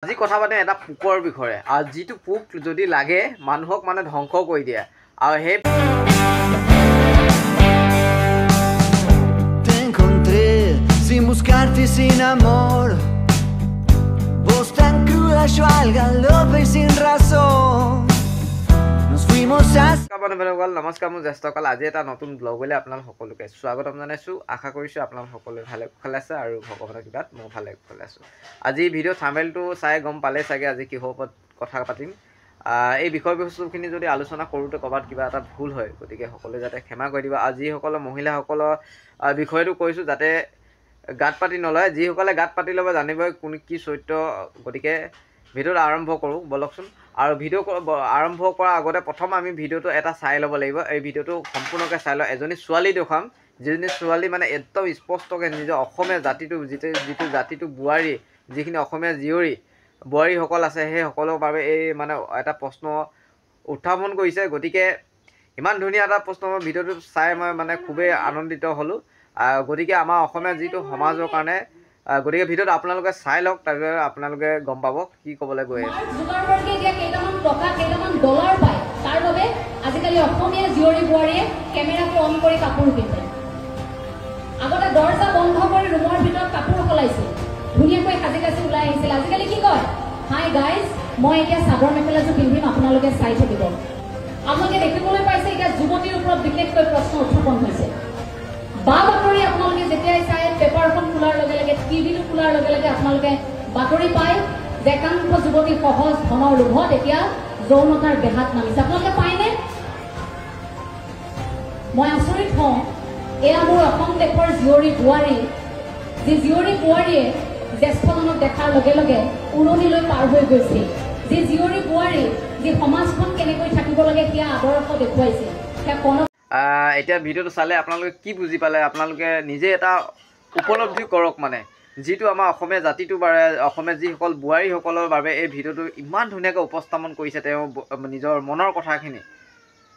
আজি কথা পাতে এটা পোকৰ বিষয়ে আৰু যিটো পোক যদি লাগে মানুহক মানে ধ্বংস কৰি দিয়ে আৰু সেই Te encontré sin buscarte y sin amor. Vos tan cruda, yo al galope y sin razón. Nos fuimos hacia... নমস্কাৰ মোৰ জ্যেষ্ঠকাল আজি এটা নতুন ব্লগলৈ আপোনালোক সকলোকে স্বাগতম জনাইছোঁ। আশা কৰিছোঁ আপোনালোক সকলোৱে ভালে কুশলে আছে আৰু ভগৱানৰ কৃপাত মই ভালে কুশলে আছোঁ। আজি ভিডিঅ' থাম্বনেইলটো চাই গম পালে চাগে আজি কিহৰ ওপৰত কথা পাতিম। এই বিষয়বস্তুখিনি যদি আলোচনা কৰোঁতে ক'ৰবাত কিবা এটা ভুল হয় গতিকে সকলোৱে যাতে ক্ষমা কৰি দিব। আৰু যিসকলৰ মহিলাসকলৰ বিষয়টো কৈছোঁ যাতে গাত পাতি নলয়, যিসকলে গাত পাতি ল'ব জানিবই কোন কি চৰিত্ৰ। গতিকে ভিডিঅ'টো আৰম্ভ কৰোঁ বলকচোন। আৰু ভিডিঅ' আৰম্ভ কৰাৰ আগতে প্ৰথম আমি ভিডিঅ'টো এটা চাই ল'ব লাগিব। এই ভিডিঅ'টো সম্পূৰ্ণকৈ চাই লওঁ। এজনী ছোৱালী দেখুৱাম, যিজনী ছোৱালী মানে একদম স্পষ্টকৈ নিজৰ অসমীয়া জাতিটো যিটো জাতিটো বোৱাৰী, যিখিনি অসমীয়া জীয়ৰী বোৱাৰীসকল আছে সেই সকলৰ বাবে এই মানে এটা প্ৰশ্ন উত্থাপন কৰিছে। গতিকে ইমান ধুনীয়া এটা প্ৰশ্ন ভিডিঅ'টো চাই মই মানে খুবেই আনন্দিত হ'লোঁ। গতিকে আমাৰ অসমীয়া যিটো সমাজৰ কাৰণে গতিকে ভিডিঅ'টো আপোনালোকে চাই লওক, তাৰপিছত আপোনালোকে গম পাব কি ক'বলৈ গৈ আছে। কেইটামান ডলাৰ পায় তাৰ বাবে আজিকালি অসমীয়া জীয়ৰী বোৱাৰীয়ে কেমেৰাটো অন কৰি কাপোৰ পিন্ধে। আগতে দৰ্জা বন্ধ কৰি ৰুমৰ ভিতৰত কাপোৰ সলাইছিল, ধুনীয়াকৈ সাজি কাচি ওলাই আহিছিল। আজিকালি কি কয়, হাই গাইজ, মই এতিয়া চাদৰ মেখেলাযোৰ পিন্ধিম, আপোনালোকে চাই থাকিব। আপোনালোকে দেখিবলৈ পাইছে এতিয়া যুৱতীৰ ওপৰত বিশেষকৈ প্ৰশ্ন উত্থাপন হৈছে। বা বাতৰি আপোনালোকে যেতিয়াই চাই পেপাৰখন খোলাৰ লগে লগে, টিভিটো খোলাৰ লগে লগে আপোনালোকে বাতৰি পায় যে একাংশ যুৱতী সহজ ধনৰ লোভত এতিয়া যৌনতাৰ দেহাত নামিছে। আপোনালোকে পায়নে? মই আচৰিত হওঁ। এয়া মোৰ অসম দেশৰ জীয়ৰী বোৱাৰী, যি জীয়ৰী বোৱাৰীয়ে জ্যেষ্ঠজনক দেখাৰ লগে লগে উৰণিলৈ পাৰ হৈ গৈছে, যি জীয়ৰী বোৱাৰী যি সমাজখন কেনেকৈ থাকিব লাগে সেয়া আদৰ্শ দেখুৱাইছে। এতিয়া ভিডিঅ'টো চালে আপোনালোকে কি বুজি পালে আপোনালোকে নিজে এটা উপলব্ধি কৰক। মানে যিটো আমাৰ অসমীয়া জাতিটোৰ বাবে, অসমীয়া যিসকল বোৱাৰীসকলৰ বাবে এই ভিডিঅ'টো ইমান ধুনীয়াকৈ উপস্থাপন কৰিছে তেওঁ নিজৰ মনৰ কথাখিনি,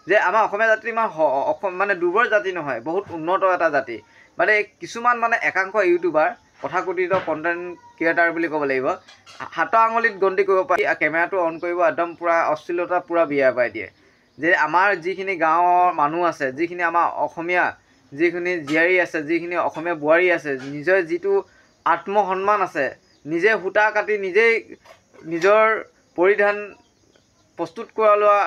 যে আমাৰ অসমীয়া জাতি ইমান মানে দুৰ্বল জাতি নহয়, বহুত উন্নত এটা জাতি। মানে কিছুমান মানে একাংশ ইউটিউবাৰ তথাকথিত কণ্টেণ্ট ক্ৰিয়েটাৰ বুলি ক'ব লাগিব, হাতৰ আঙুলিত গন্তি কৰিব পাৰি কেমেৰাটো অন কৰিব একদম পূৰা অশ্লীলতা পূৰা বিয়াৰ পাই দিয়ে। যে আমাৰ যিখিনি গাঁৱৰ মানুহ আছে, যিখিনি আমাৰ অসমীয়া যিখিনি জীয়াৰী আছে, যিখিনি অসমীয়া বোৱাৰী আছে, নিজৰ যিটো আত্মসন্মান আছে, নিজে সূতা কাটি নিজেই নিজৰ পৰিধান প্ৰস্তুত কৰা লোৱা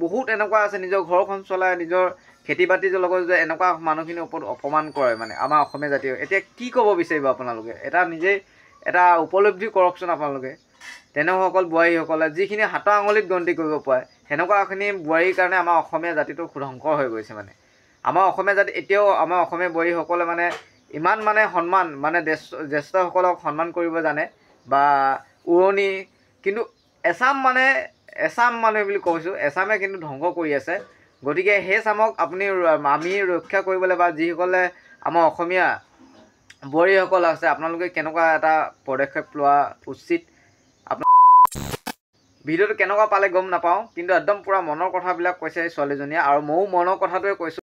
বহুত এনেকুৱা আছে, নিজৰ ঘৰখন চলাই নিজৰ খেতি বাতিৰ লগত যে এনেকুৱা মানুহখিনিৰ ওপৰত অপমান কৰে মানে আমাৰ অসমীয়া জাতীয়। এতিয়া কি ক'ব বিচাৰিব আপোনালোকে? এটা নিজেই এটা উপলব্ধি কৰকচোন আপোনালোকে। তেনেসকল বোৱাৰীসকলে যিখিনি হাতৰ আঙুলিত গন্তি কৰিব পাৰে, সেনেকুৱাখিনি বোৱাৰীৰ কাৰণে আমাৰ অসমীয়া জাতিটো ধ্বংস হৈ গৈছে। মানে আমাৰ অসমীয়া জাতি এতিয়াও আমাৰ অসমীয়া বোৱাৰীসকলে মানে ইমান মানে সন্মান মানে জ্যেষ্ঠসকলক সন্মান কৰিব জানে বা উৰণি, কিন্তু এচাম মানুহ বুলি কৈছোঁ, এচামে কিন্তু ধ্বংস কৰি আছে। গতিকে সেই চামক আমি ৰক্ষা কৰিবলৈ বা যিসকলে আমাৰ অসমীয়া বোৱাৰীসকল আছে আপোনালোকে কেনেকুৱা এটা পদক্ষেপ লোৱা উচিত। ভিডিঅ'টো কেনেকুৱা পালে গম নাপাওঁ, কিন্তু একদম পূৰা মনৰ কথাবিলাক কৈছে এই ছোৱালীজনীয়ে, আৰু ময়ো মনৰ কথাটোৱে কৈছোঁ।